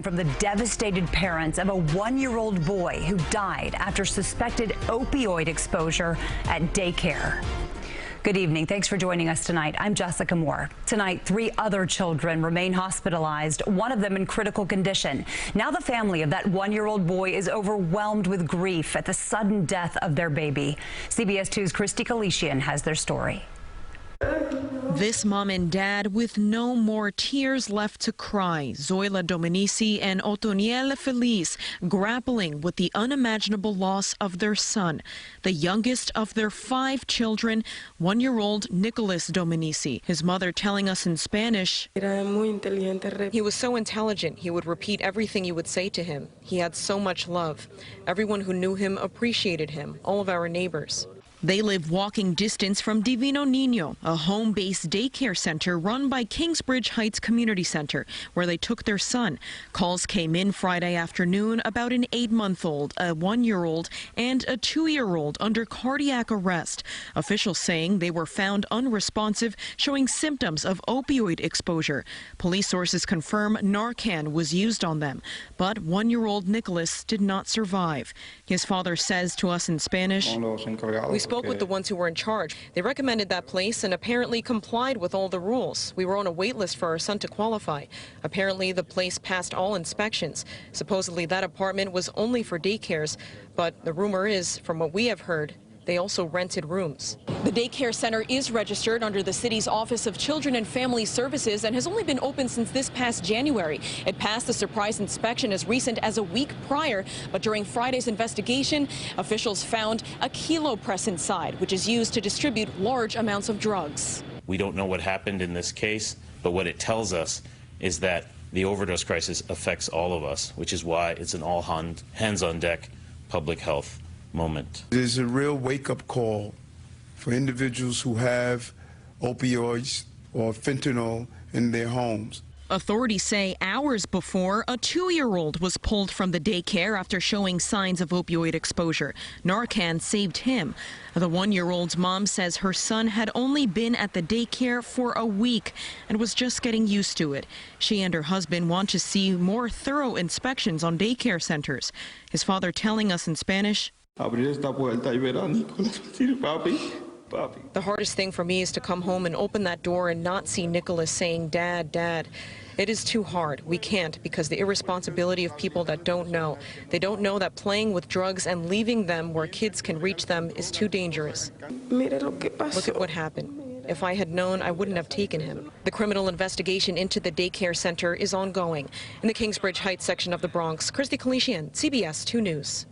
From the devastated parents of a one-year-old boy who died after suspected opioid exposure at daycare. Good evening. Thanks for joining us tonight. I'm Jessica Moore. Tonight, 3 other children remain hospitalized, one of them in critical condition. Now the family of that one-year-old boy is overwhelmed with grief at the sudden death of their baby. CBS 2's Christy Kalishian has their story. This mom and dad with no more tears left to cry. Zoila Dominici and Otoniel Feliz grappling with the unimaginable loss of their son, the youngest of their 5 children, 1-year-old Nicholas Dominici. His mother telling us in Spanish, "He was so intelligent. He would repeat everything you would say to him. He had so much love. Everyone who knew him appreciated him, all of our neighbors." They live walking distance from Divino Niño, a home-based daycare center run by Kingsbridge Heights Community Center, where they took their son. Calls came in Friday afternoon about an 8-month-old, a 1-year-old, and a 2-year-old under cardiac arrest. Officials saying they were found unresponsive, showing symptoms of opioid exposure. Police sources confirm Narcan was used on them, but 1-year-old Nicholas did not survive. His father says to us in Spanish, "We spoke with the ones who were in charge. They recommended that place and apparently complied with all the rules. We were on a wait list for our son to qualify. Apparently the place passed all inspections. Supposedly that apartment was only for daycares, but the rumor is, from what we have heard, they also rented rooms." The daycare center is registered under the city's Office of Children and Family Services and has only been open since this past January. It passed the surprise inspection as recent as a week prior, but during Friday's investigation, officials found a kilo press inside, which is used to distribute large amounts of drugs. We don't know what happened in this case, but what it tells us is that the overdose crisis affects all of us, which is why it's an all hands-on-deck public health moment. There's a real wake-up call for individuals who have opioids or fentanyl in their homes. Authorities say hours before, a 2-year-old was pulled from the daycare after showing signs of opioid exposure. Narcan saved him. The 1-year-old's mom says her son had only been at the daycare for a week and was just getting used to it. She and her husband want to see more thorough inspections on daycare centers. His father telling us in Spanish, "The hardest thing for me is to come home and open that door and not see Nicholas saying, 'Dad, Dad.' It is too hard. We can't because the irresponsibility of people that don't know. They don't know that playing with drugs and leaving them where kids can reach them is too dangerous. Look at what happened. If I had known, I wouldn't have taken him." The criminal investigation into the daycare center is ongoing. In the Kingsbridge Heights section of the Bronx, Christy Kalishian, CBS 2 News.